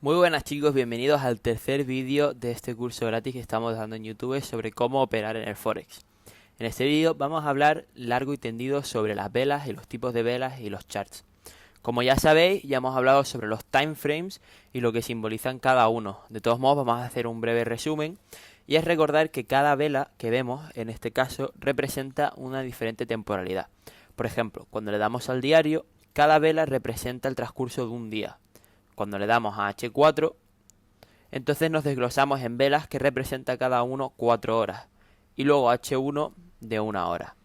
Muy buenas chicos, bienvenidos al tercer vídeo de este curso gratis que estamos dando en YouTube sobre cómo operar en el Forex. En este vídeo vamos a hablar largo y tendido sobre las velas y los tipos de velas y los charts. Como ya sabéis, ya hemos hablado sobre los time frames y lo que simbolizan cada uno. De todos modos, vamos a hacer un breve resumen y es recordar que cada vela que vemos, en este caso, representa una diferente temporalidad. Por ejemplo, cuando le damos al diario, cada vela representa el transcurso de un día. Cuando le damos a H4, entonces nos desglosamos en velas que representa cada uno 4 horas. Y luego H1 de 1 hora.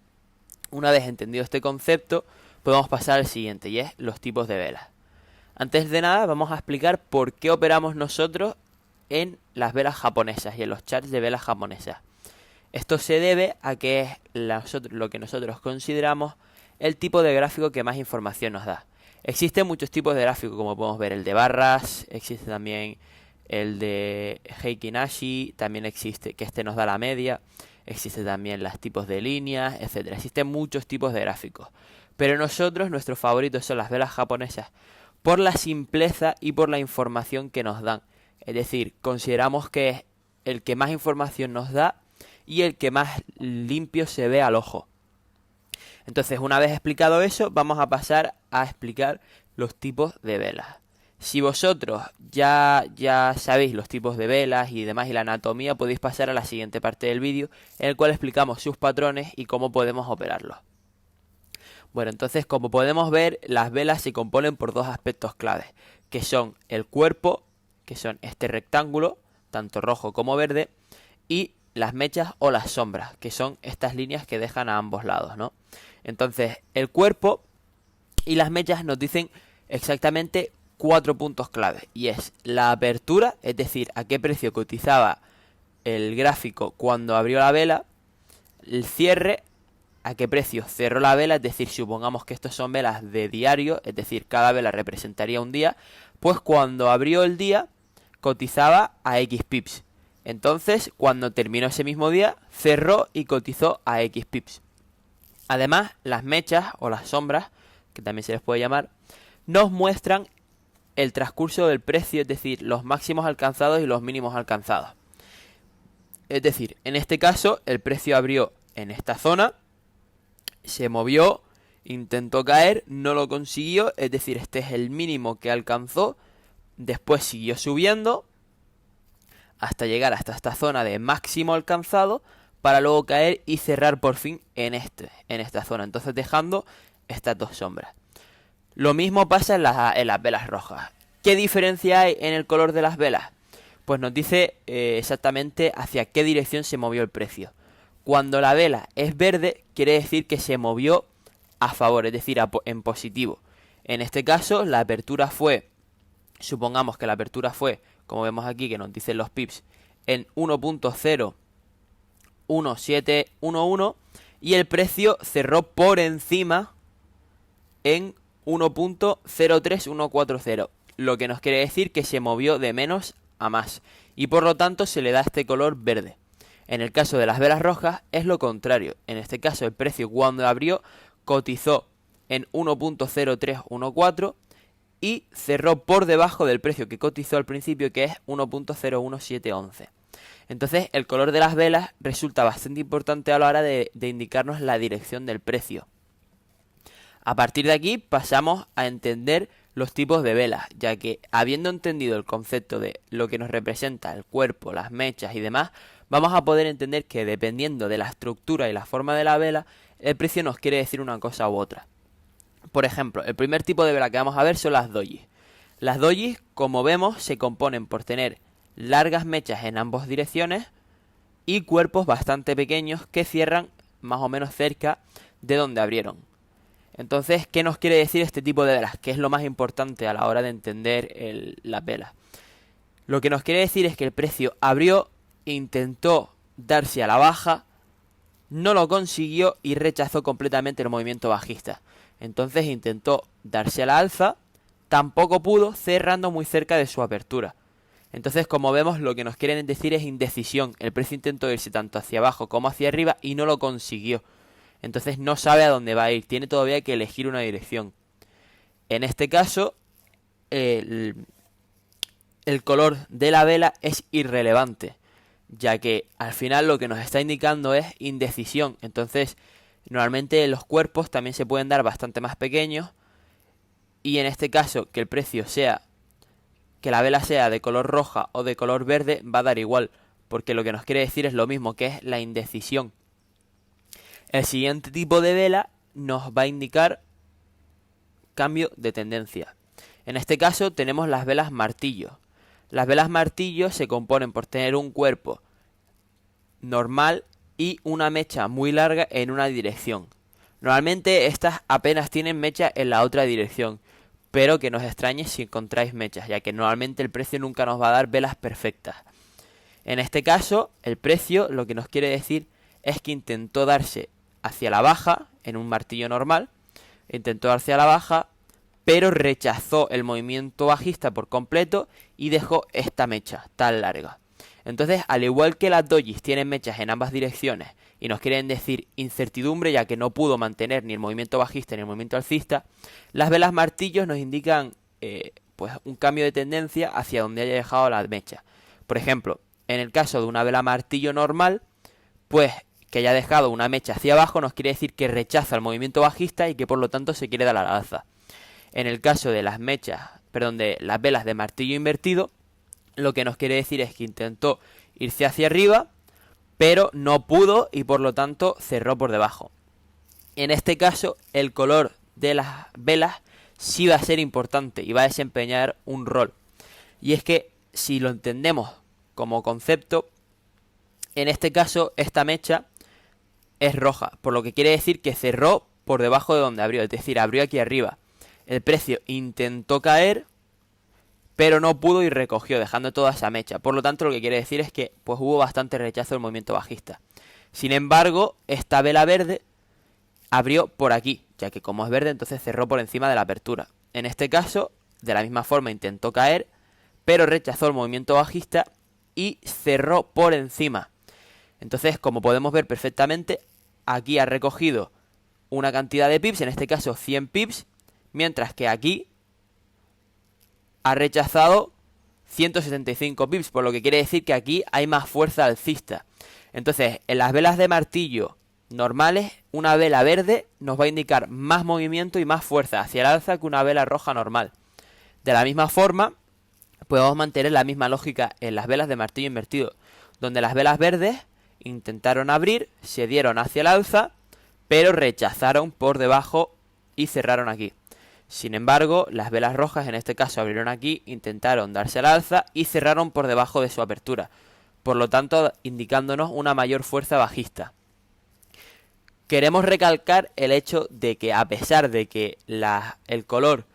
Una vez entendido este concepto, podemos pasar al siguiente, y es los tipos de velas. Antes de nada, vamos a explicar por qué operamos nosotros en las velas japonesas y en los charts de velas japonesas. Esto se debe a que es lo que nosotros consideramos el tipo de gráfico que más información nos da. Existen muchos tipos de gráficos, como podemos ver el de barras, existe también el de Heikin Ashi, también existe que este nos da la media, existe también los tipos de líneas, etcétera. Existen muchos tipos de gráficos, pero nuestros favoritos son las velas japonesas por la simpleza y por la información que nos dan. Es decir, consideramos que es el que más información nos da y el que más limpio se ve al ojo. Entonces, una vez explicado eso, vamos a pasar a explicar los tipos de velas. Si vosotros ya sabéis los tipos de velas y demás y la anatomía, podéis pasar a la siguiente parte del vídeo, en el cual explicamos sus patrones y cómo podemos operarlos. Bueno, entonces, como podemos ver, las velas se componen por dos aspectos claves, que son el cuerpo, que son este rectángulo, tanto rojo como verde, y las mechas o las sombras, que son estas líneas que dejan a ambos lados, ¿no? Entonces, el cuerpo y las mechas nos dicen exactamente 4 puntos clave, y es la apertura, es decir, a qué precio cotizaba el gráfico cuando abrió la vela, el cierre, a qué precio cerró la vela, es decir, supongamos que estos son velas de diario, es decir, cada vela representaría un día, pues cuando abrió el día cotizaba a X pips. Entonces, cuando terminó ese mismo día, cerró y cotizó a X pips. Además, las mechas o las sombras, que también se les puede llamar, nos muestran el transcurso del precio, es decir, los máximos alcanzados y los mínimos alcanzados. Es decir, en este caso, el precio abrió en esta zona, se movió, intentó caer, no lo consiguió, es decir, este es el mínimo que alcanzó, después siguió subiendo hasta llegar hasta esta zona de máximo alcanzado, para luego caer y cerrar por fin en esta zona, entonces dejando estas dos sombras. Lo mismo pasa en las velas rojas. ¿Qué diferencia hay en el color de las velas? Pues nos dice exactamente hacia qué dirección se movió el precio. Cuando la vela es verde, quiere decir que se movió a favor, es decir, en positivo. En este caso, la apertura fue, supongamos que la apertura fue, como vemos aquí que nos dicen los pips, en 1.01711 y el precio cerró por encima en 1.03140, lo que nos quiere decir que se movió de menos a más y por lo tanto se le da este color verde. En el caso de las velas rojas es lo contrario. En este caso el precio cuando abrió cotizó en 1.0314 y cerró por debajo del precio que cotizó al principio, que es 1.01711. Entonces el color de las velas resulta bastante importante a la hora de indicarnos la dirección del precio. A partir de aquí pasamos a entender los tipos de velas, ya que habiendo entendido el concepto de lo que nos representa el cuerpo, las mechas y demás, vamos a poder entender que dependiendo de la estructura y la forma de la vela, el precio nos quiere decir una cosa u otra. Por ejemplo, el primer tipo de vela que vamos a ver son las dojis. Las dojis, como vemos, se componen por tener largas mechas en ambas direcciones y cuerpos bastante pequeños que cierran más o menos cerca de donde abrieron. Entonces, ¿qué nos quiere decir este tipo de velas? ¿Qué es lo más importante a la hora de entender las velas? Lo que nos quiere decir es que el precio abrió, intentó darse a la baja, no lo consiguió y rechazó completamente el movimiento bajista. Entonces intentó darse a la alza, tampoco pudo, cerrando muy cerca de su apertura. Entonces, como vemos, lo que nos quieren decir es indecisión. El precio intentó irse tanto hacia abajo como hacia arriba y no lo consiguió. Entonces no sabe a dónde va a ir, tiene todavía que elegir una dirección. En este caso, el color de la vela es irrelevante, ya que al final lo que nos está indicando es indecisión. Entonces, normalmente los cuerpos también se pueden dar bastante más pequeños, y en este caso, que el precio sea, que la vela sea de color roja o de color verde, va a dar igual, porque lo que nos quiere decir es lo mismo, que es la indecisión. El siguiente tipo de vela nos va a indicar cambio de tendencia. En este caso tenemos las velas martillo. Las velas martillo se componen por tener un cuerpo normal y una mecha muy larga en una dirección. Normalmente estas apenas tienen mecha en la otra dirección, pero que no os extrañe si encontráis mechas, ya que normalmente el precio nunca nos va a dar velas perfectas. En este caso, el precio lo que nos quiere decir es que intentó darse hacia la baja en un martillo normal, intentó darse a la baja, pero rechazó el movimiento bajista por completo y dejó esta mecha tan larga. Entonces, al igual que las dojis tienen mechas en ambas direcciones y nos quieren decir incertidumbre, ya que no pudo mantener ni el movimiento bajista ni el movimiento alcista, las velas martillos nos indican pues un cambio de tendencia hacia donde haya dejado la mecha. Por ejemplo, en el caso de una vela martillo normal, pues que haya dejado una mecha hacia abajo nos quiere decir que rechaza el movimiento bajista y que por lo tanto se quiere dar al alza. En el caso de las de las velas de martillo invertido, lo que nos quiere decir es que intentó irse hacia arriba, pero no pudo y por lo tanto cerró por debajo. En este caso, el color de las velas sí va a ser importante y va a desempeñar un rol. Y es que si lo entendemos como concepto, en este caso esta mecha es roja, por lo que quiere decir que cerró por debajo de donde abrió, es decir, abrió aquí arriba. El precio intentó caer, pero no pudo y recogió, dejando toda esa mecha. Por lo tanto, lo que quiere decir es que pues hubo bastante rechazo del movimiento bajista. Sin embargo, esta vela verde abrió por aquí, ya que como es verde, entonces cerró por encima de la apertura. En este caso, de la misma forma intentó caer, pero rechazó el movimiento bajista y cerró por encima. Entonces, como podemos ver perfectamente, aquí ha recogido una cantidad de pips, en este caso 100 pips, mientras que aquí ha rechazado 175 pips, por lo que quiere decir que aquí hay más fuerza alcista. Entonces, en las velas de martillo normales, una vela verde nos va a indicar más movimiento y más fuerza hacia el alza que una vela roja normal. De la misma forma, podemos mantener la misma lógica en las velas de martillo invertido, donde las velas verdes intentaron abrir, se dieron hacia el alza, pero rechazaron por debajo y cerraron aquí. Sin embargo, las velas rojas en este caso abrieron aquí, intentaron darse al alza y cerraron por debajo de su apertura, por lo tanto indicándonos una mayor fuerza bajista. Queremos recalcar el hecho de que a pesar de que el color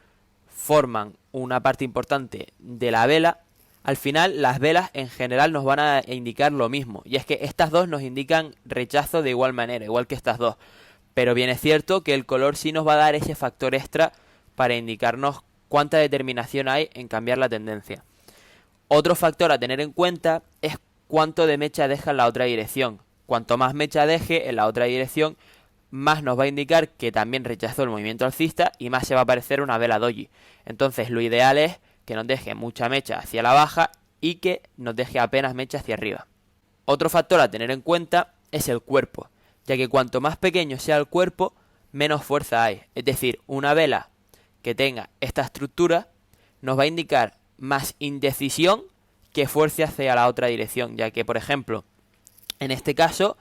forman una parte importante de la vela, al final las velas en general nos van a indicar lo mismo, y es que estas dos nos indican rechazo de igual manera, igual que estas dos, pero bien es cierto que el color sí nos va a dar ese factor extra para indicarnos cuánta determinación hay en cambiar la tendencia. Otro factor a tener en cuenta es cuánto de mecha deja en la otra dirección. Cuanto más mecha deje en la otra dirección, más nos va a indicar que también rechazó el movimiento alcista y más se va a parecer una vela doji. Entonces lo ideal es que nos deje mucha mecha hacia la baja y que nos deje apenas mecha hacia arriba. Otro factor a tener en cuenta es el cuerpo, ya que cuanto más pequeño sea el cuerpo, menos fuerza hay. Es decir, una vela que tenga esta estructura nos va a indicar más indecisión que fuerza hacia la otra dirección, ya que por ejemplo en este caso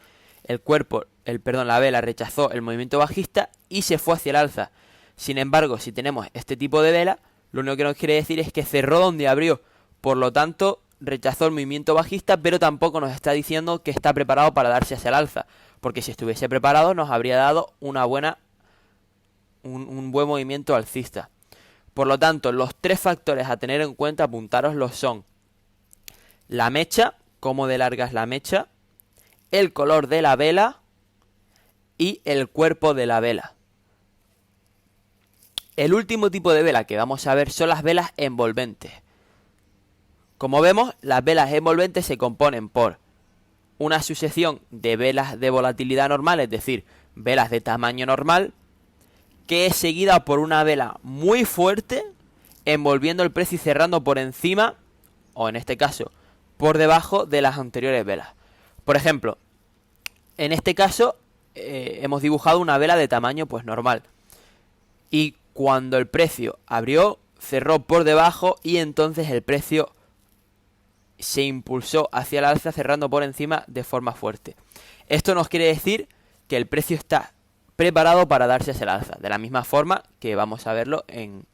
la vela rechazó el movimiento bajista y se fue hacia el alza. Sin embargo, si tenemos este tipo de vela, lo único que nos quiere decir es que cerró donde abrió, por lo tanto rechazó el movimiento bajista, pero tampoco nos está diciendo que está preparado para darse hacia el alza, porque si estuviese preparado nos habría dado un buen movimiento alcista. Por lo tanto, los tres factores a tener en cuenta, apuntároslos, son la mecha, cómo de larga es la mecha, el color de la vela y el cuerpo de la vela. El último tipo de vela que vamos a ver son las velas envolventes. Como vemos, las velas envolventes se componen por una sucesión de velas de volatilidad normal, es decir, velas de tamaño normal, que es seguida por una vela muy fuerte, envolviendo el precio y cerrando por encima, o en este caso, por debajo de las anteriores velas. Por ejemplo, en este caso, hemos dibujado una vela de tamaño pues normal. Y cuando el precio abrió, cerró por debajo y entonces el precio se impulsó hacia el alza cerrando por encima de forma fuerte. Esto nos quiere decir que el precio está preparado para darse hacia el alza, de la misma forma que vamos a verlo en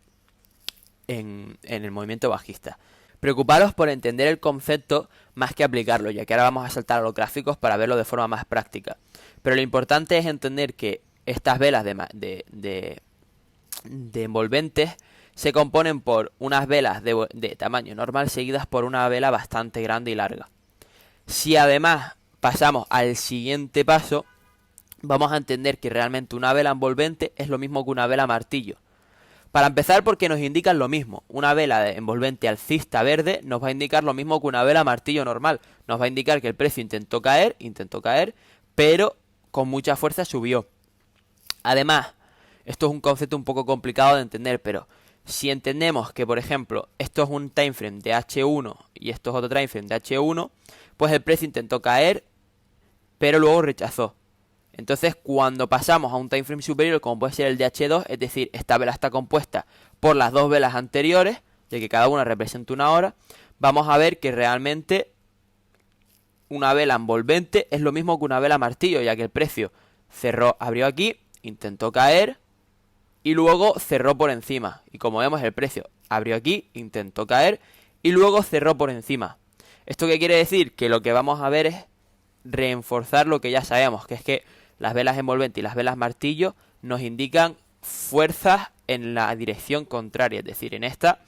el movimiento bajista. Preocuparos por entender el concepto más que aplicarlo, ya que ahora vamos a saltar a los gráficos para verlo de forma más práctica. Pero lo importante es entender que estas velas de envolventes se componen por unas velas de tamaño normal seguidas por una vela bastante grande y larga. Si además pasamos al siguiente paso, vamos a entender que realmente una vela envolvente es lo mismo que una vela martillo. Para empezar, porque nos indican lo mismo. Una vela de envolvente alcista verde nos va a indicar lo mismo que una vela martillo normal. Nos va a indicar que el precio intentó caer, pero con mucha fuerza subió. Además, esto es un concepto un poco complicado de entender, pero si entendemos que, por ejemplo, esto es un timeframe de H1 y esto es otro timeframe de H1, pues el precio intentó caer, pero luego rechazó. Entonces, cuando pasamos a un timeframe superior, como puede ser el de H2, es decir, esta vela está compuesta por las dos velas anteriores, ya que cada una representa una hora, vamos a ver que realmente una vela envolvente es lo mismo que una vela martillo, ya que el precio abrió aquí, intentó caer y luego cerró por encima. Y como vemos, el precio abrió aquí, intentó caer y luego cerró por encima. ¿Esto qué quiere decir? Que lo que vamos a ver es reforzar lo que ya sabemos, que es que las velas envolventes y las velas martillo nos indican fuerzas en la dirección contraria, es decir, en esta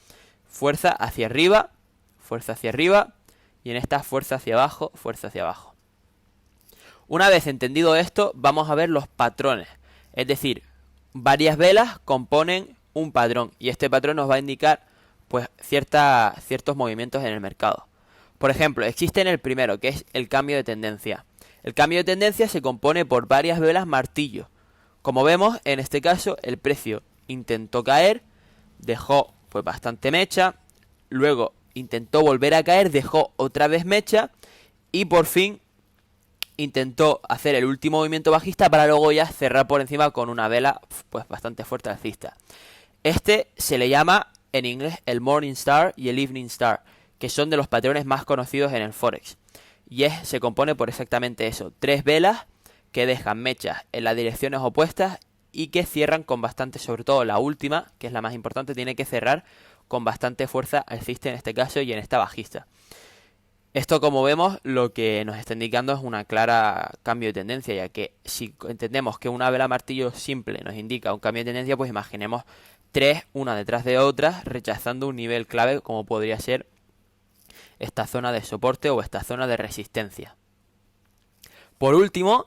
fuerza hacia arriba y en esta fuerza hacia abajo. Una vez entendido esto, vamos a ver los patrones, es decir, varias velas componen un patrón y este patrón nos va a indicar pues ciertos movimientos en el mercado. Por ejemplo, existe el primero, que es el cambio de tendencia. El cambio de tendencia se compone por varias velas martillo. Como vemos, en este caso, el precio intentó caer, dejó pues bastante mecha, luego intentó volver a caer, dejó otra vez mecha y por fin intentó hacer el último movimiento bajista para luego ya cerrar por encima con una vela pues bastante fuerte alcista. Este se le llama en inglés el Morning Star y el Evening Star, que son de los patrones más conocidos en el Forex. Y se compone por exactamente eso, tres velas que dejan mechas en las direcciones opuestas y que cierran con bastante, sobre todo la última, que es la más importante, tiene que cerrar con bastante fuerza alcista en este caso y en esta bajista. Esto, como vemos, lo que nos está indicando es una clara cambio de tendencia, ya que si entendemos que una vela martillo simple nos indica un cambio de tendencia, pues imaginemos tres, una detrás de otra, rechazando un nivel clave como podría ser esta zona de soporte o esta zona de resistencia. Por último,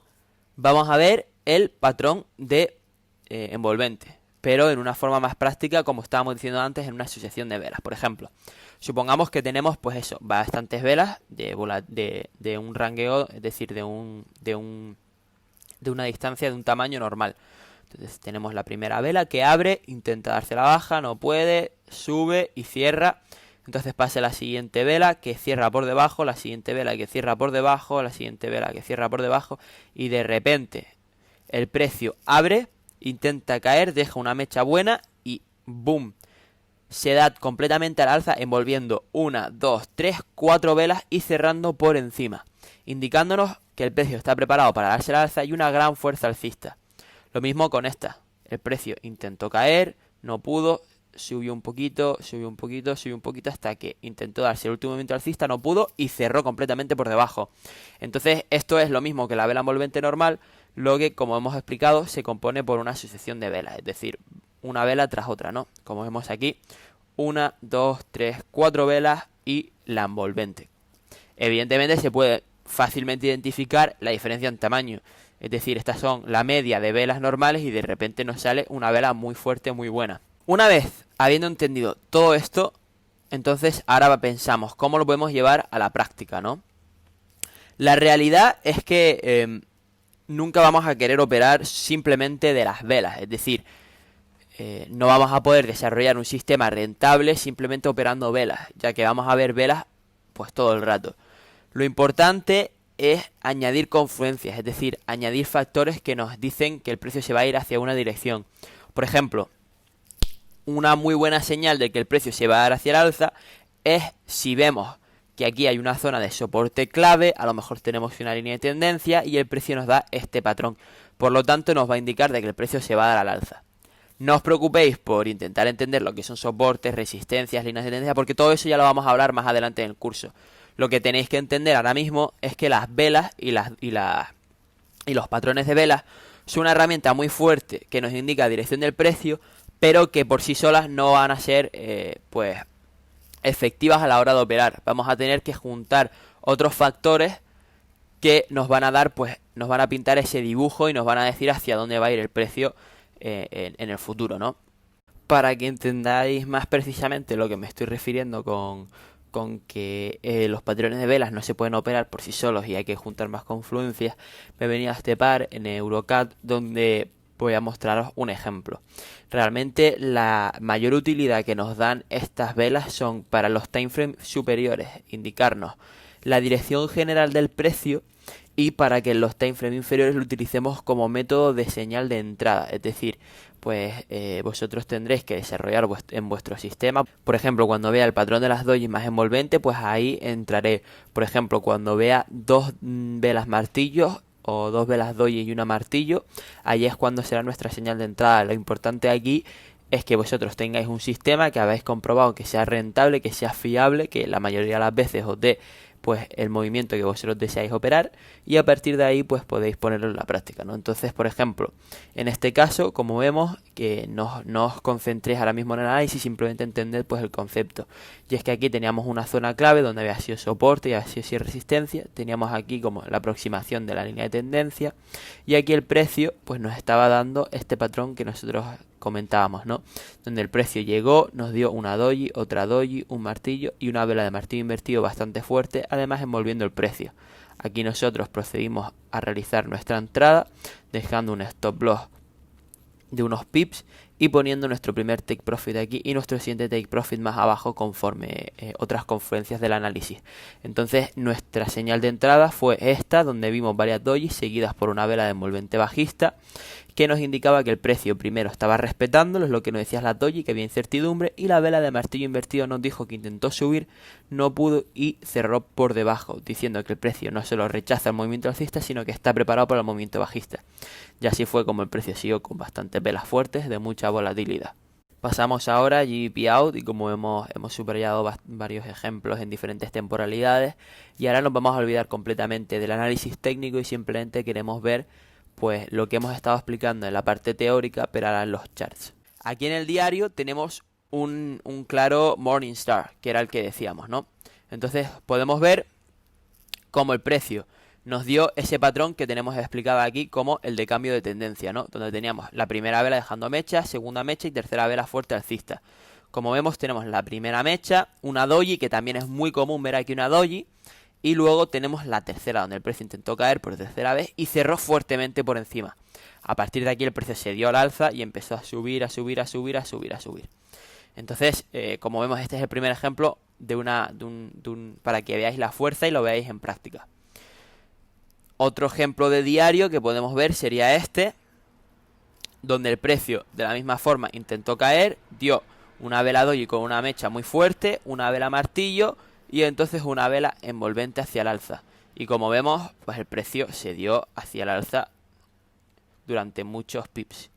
vamos a ver el patrón de envolvente, pero en una forma más práctica, como estábamos diciendo antes, en una asociación de velas. Por ejemplo, supongamos que tenemos pues eso, bastantes velas de un rangueo, es decir, de una distancia de un tamaño normal. Entonces tenemos la primera vela que abre, intenta darse la baja, no puede, sube y cierra. Entonces pasa la siguiente vela que cierra por debajo, la siguiente vela que cierra por debajo, la siguiente vela que cierra por debajo y de repente el precio abre, intenta caer, deja una mecha buena y ¡boom! Se da completamente al alza envolviendo 1, 2, 3, 4 velas y cerrando por encima, indicándonos que el precio está preparado para darse al alza y una gran fuerza alcista. Lo mismo con esta, el precio intentó caer, no pudo, subió un poquito hasta que intentó darse el último movimiento alcista, no pudo y cerró completamente por debajo. Entonces esto es lo mismo que la vela envolvente normal, lo que, como hemos explicado, se compone por una sucesión de velas, es decir, una vela tras otra, ¿no? Como vemos aquí, 1, 2, 3, 4 velas y la envolvente. Evidentemente se puede fácilmente identificar la diferencia en tamaño, es decir, estas son la media de velas normales y de repente nos sale una vela muy fuerte, muy buena. Una vez habiendo entendido todo esto, Entonces ahora pensamos cómo lo podemos llevar a la práctica, ¿no? La realidad es que nunca vamos a querer operar simplemente de las velas, es decir, no vamos a poder desarrollar un sistema rentable simplemente operando velas, ya que vamos a ver velas pues todo el rato. Lo importante es añadir confluencias, es decir, añadir factores que nos dicen que el precio se va a ir hacia una dirección. Por ejemplo, una muy buena señal de que el precio se va a dar hacia el alza es si vemos que aquí hay una zona de soporte clave, a lo mejor tenemos una línea de tendencia y el precio nos da este patrón. Por lo tanto, nos va a indicar de que el precio se va a dar al alza. No os preocupéis por intentar entender lo que son soportes, resistencias, líneas de tendencia, porque todo eso ya lo vamos a hablar más adelante en el curso. Lo que tenéis que entender ahora mismo es que las velas y los patrones de velas son una herramienta muy fuerte que nos indica la dirección del precio, pero que por sí solas no van a ser pues efectivas a la hora de operar. Vamos a tener que juntar otros factores que nos van a dar, pues nos van a pintar ese dibujo y nos van a decir hacia dónde va a ir el precio en el futuro, ¿no? Para que entendáis más precisamente lo que me estoy refiriendo con que los patrones de velas no se pueden operar por sí solos y hay que juntar más confluencias, me he venido a este par en Eurocat donde voy a mostraros un ejemplo. Realmente la mayor utilidad que nos dan estas velas son para los timeframes superiores, indicarnos la dirección general del precio, y para que los timeframes inferiores lo utilicemos como método de señal de entrada. Es decir, pues vosotros tendréis que desarrollar en vuestro sistema. Por ejemplo, cuando vea el patrón de las dojis más envolvente, pues ahí entraré. Por ejemplo, cuando vea dos velas martillos o dos velas doji y una martillo, ahí es cuando será nuestra señal de entrada. Lo importante aquí es que vosotros tengáis un sistema que habéis comprobado que sea rentable, que sea fiable, que la mayoría de las veces os dé pues el movimiento que vosotros deseáis operar, y a partir de ahí pues podéis ponerlo en la práctica, ¿no? Entonces, por ejemplo, en este caso, como vemos, que no os concentréis ahora mismo en el análisis, simplemente entended pues el concepto. Y es que aquí teníamos una zona clave donde había sido soporte y había sido resistencia, teníamos aquí como la aproximación de la línea de tendencia, y aquí el precio pues nos estaba dando este patrón que nosotros comentábamos, ¿no? Donde el precio llegó, nos dio una doji, otra doji, un martillo y una vela de martillo invertido bastante fuerte, además envolviendo el precio. Aquí nosotros procedimos a realizar nuestra entrada, dejando un stop loss de unos pips y poniendo nuestro primer take profit aquí y nuestro siguiente take profit más abajo conforme otras confluencias del análisis. Entonces nuestra señal de entrada fue esta, donde vimos varias dojis seguidas por una vela de envolvente bajista que nos indicaba que el precio primero estaba respetándolo, es lo que nos decía la doji, que había incertidumbre, y la vela de martillo invertido nos dijo que intentó subir, no pudo y cerró por debajo, diciendo que el precio no solo rechaza el movimiento alcista, sino que está preparado para el movimiento bajista. Y así fue como el precio siguió con bastantes velas fuertes de mucha volatilidad. Pasamos ahora a GBP Out y como hemos subrayado varios ejemplos en diferentes temporalidades, y ahora nos vamos a olvidar completamente del análisis técnico y simplemente queremos ver pues lo que hemos estado explicando en la parte teórica, pero ahora en los charts. Aquí en el diario tenemos un claro Morningstar, que era el que decíamos, ¿no? Entonces podemos ver cómo el precio nos dio ese patrón que tenemos explicado aquí como el de cambio de tendencia, ¿no? Donde teníamos la primera vela dejando mecha, segunda mecha y tercera vela fuerte alcista. Como vemos tenemos la primera mecha, una doji, que también es muy común ver aquí una doji, y luego tenemos la tercera, donde el precio intentó caer por tercera vez y cerró fuertemente por encima. A partir de aquí el precio se dio al alza y empezó a subir, a subir, a subir, a subir, a subir. Entonces, como vemos, este es el primer ejemplo para que veáis la fuerza y lo veáis en práctica. Otro ejemplo de diario que podemos ver sería este, donde el precio de la misma forma intentó caer, dio una vela doji con una mecha muy fuerte, una vela martillo y entonces una vela envolvente hacia el alza. Y como vemos, pues el precio se dio hacia el alza durante muchos pips.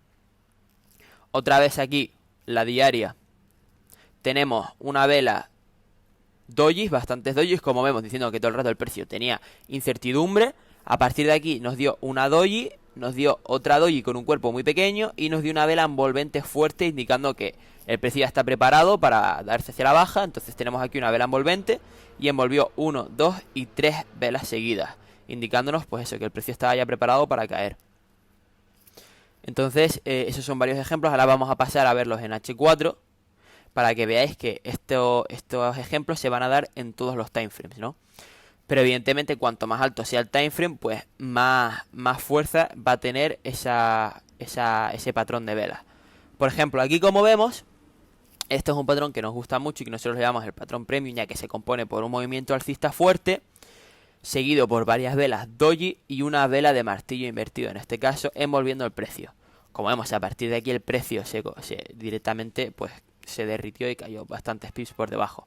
Otra vez aquí, la diaria, tenemos una vela dojis, bastantes dojis, como vemos, diciendo que todo el rato el precio tenía incertidumbre. A partir de aquí nos dio una doji, nos dio otra doji con un cuerpo muy pequeño y nos dio una vela envolvente fuerte, indicando que el precio ya está preparado para darse hacia la baja. Entonces tenemos aquí una vela envolvente y envolvió 1, 2 y 3 velas seguidas, indicándonos pues eso, que el precio estaba ya preparado para caer. Entonces esos son varios ejemplos. Ahora vamos a pasar a verlos en H4. para que veáis que estos ejemplos se van a dar en todos los timeframes, ¿no? Pero evidentemente cuanto más alto sea el timeframe, pues más fuerza va a tener ese patrón de velas. Por ejemplo, aquí como vemos, esto es un patrón que nos gusta mucho y que nosotros le llamamos el patrón premium, ya que se compone por un movimiento alcista fuerte, seguido por varias velas doji y una vela de martillo invertido, en este caso envolviendo el precio. Como vemos, a partir de aquí el precio directamente pues se derritió y cayó bastantes pips por debajo.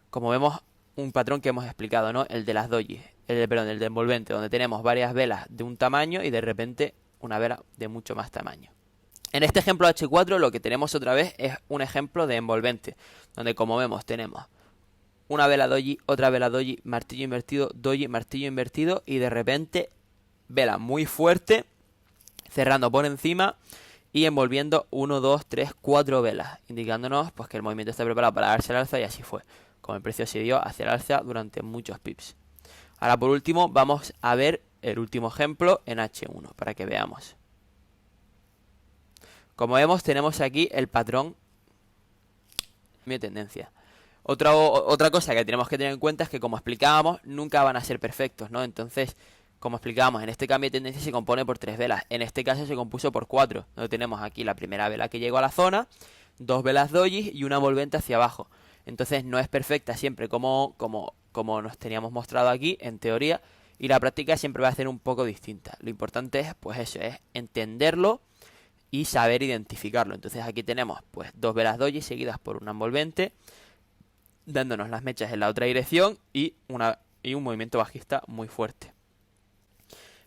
Como vemos, un patrón que hemos explicado, ¿no? El de las doji, el de envolvente, donde tenemos varias velas de un tamaño y de repente una vela de mucho más tamaño. En este ejemplo H4 lo que tenemos otra vez es un ejemplo de envolvente, donde como vemos tenemos una vela doji, otra vela doji, martillo invertido, doji, martillo invertido y de repente vela muy fuerte, cerrando por encima y envolviendo 1, 2, 3, 4 velas, indicándonos pues que el movimiento está preparado para darse al alza, y así fue, como el precio se dio hacia el alza durante muchos pips. Ahora por último vamos a ver el último ejemplo en H1 para que veamos. Como vemos tenemos aquí el patrón de tendencia. Otra cosa que tenemos que tener en cuenta es que, como explicábamos, nunca van a ser perfectos, ¿no? Entonces, como explicábamos, en este cambio de tendencia se compone por 3 velas. En este caso se compuso por 4. Donde tenemos aquí la primera vela que llegó a la zona, 2 velas doji y una envolvente hacia abajo. Entonces no es perfecta siempre como nos teníamos mostrado aquí, en teoría, y la práctica siempre va a ser un poco distinta. Lo importante es, pues eso, es entenderlo y saber identificarlo. Entonces aquí tenemos pues 2 velas doji seguidas por una envolvente, dándonos las mechas en la otra dirección y un movimiento bajista muy fuerte.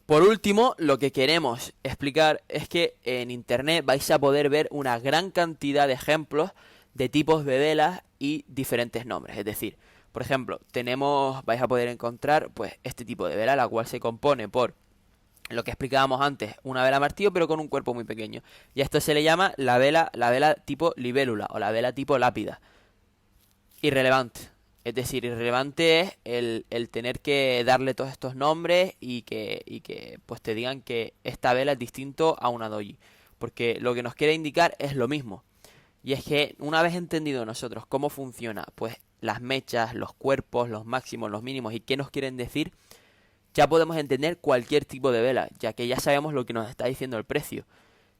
Por último, lo que queremos explicar es que en internet vais a poder ver una gran cantidad de ejemplos de tipos de velas y diferentes nombres. Es decir, por ejemplo, vais a poder encontrar pues este tipo de vela, la cual se compone por lo que explicábamos antes, una vela martillo pero con un cuerpo muy pequeño. Y a esto se le llama la vela tipo libélula o la vela tipo lápida. Irrelevante. Es decir, irrelevante es el tener que darle todos estos nombres y que pues te digan que esta vela es distinto a una doji. Porque lo que nos quiere indicar es lo mismo. Y es que una vez entendido nosotros cómo funciona pues las mechas, los cuerpos, los máximos, los mínimos y qué nos quieren decir, ya podemos entender cualquier tipo de vela, ya que ya sabemos lo que nos está diciendo el precio.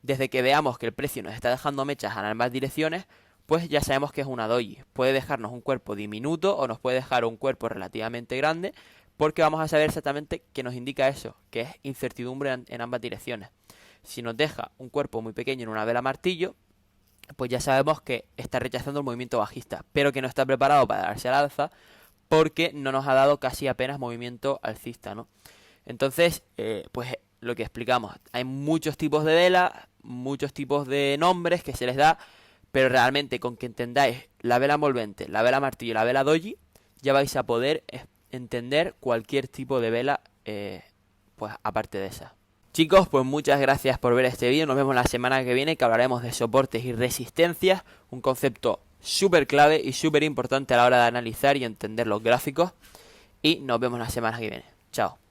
Desde que veamos que el precio nos está dejando mechas en ambas direcciones, pues ya sabemos que es una doji. Puede dejarnos un cuerpo diminuto o nos puede dejar un cuerpo relativamente grande, porque vamos a saber exactamente qué nos indica eso, que es incertidumbre en ambas direcciones. Si nos deja un cuerpo muy pequeño en una vela martillo, pues ya sabemos que está rechazando el movimiento bajista, pero que no está preparado para darse al alza, porque no nos ha dado casi apenas movimiento alcista, ¿no? Entonces, pues lo que explicamos, hay muchos tipos de velas, muchos tipos de nombres que se les da, pero realmente con que entendáis la vela envolvente, la vela martillo y la vela doji, ya vais a poder entender cualquier tipo de vela, pues aparte de esa. Chicos, pues muchas gracias por ver este vídeo. Nos vemos la semana que viene, que hablaremos de soportes y resistencias, un concepto súper clave y súper importante a la hora de analizar y entender los gráficos. Y nos vemos la semana que viene. Chao.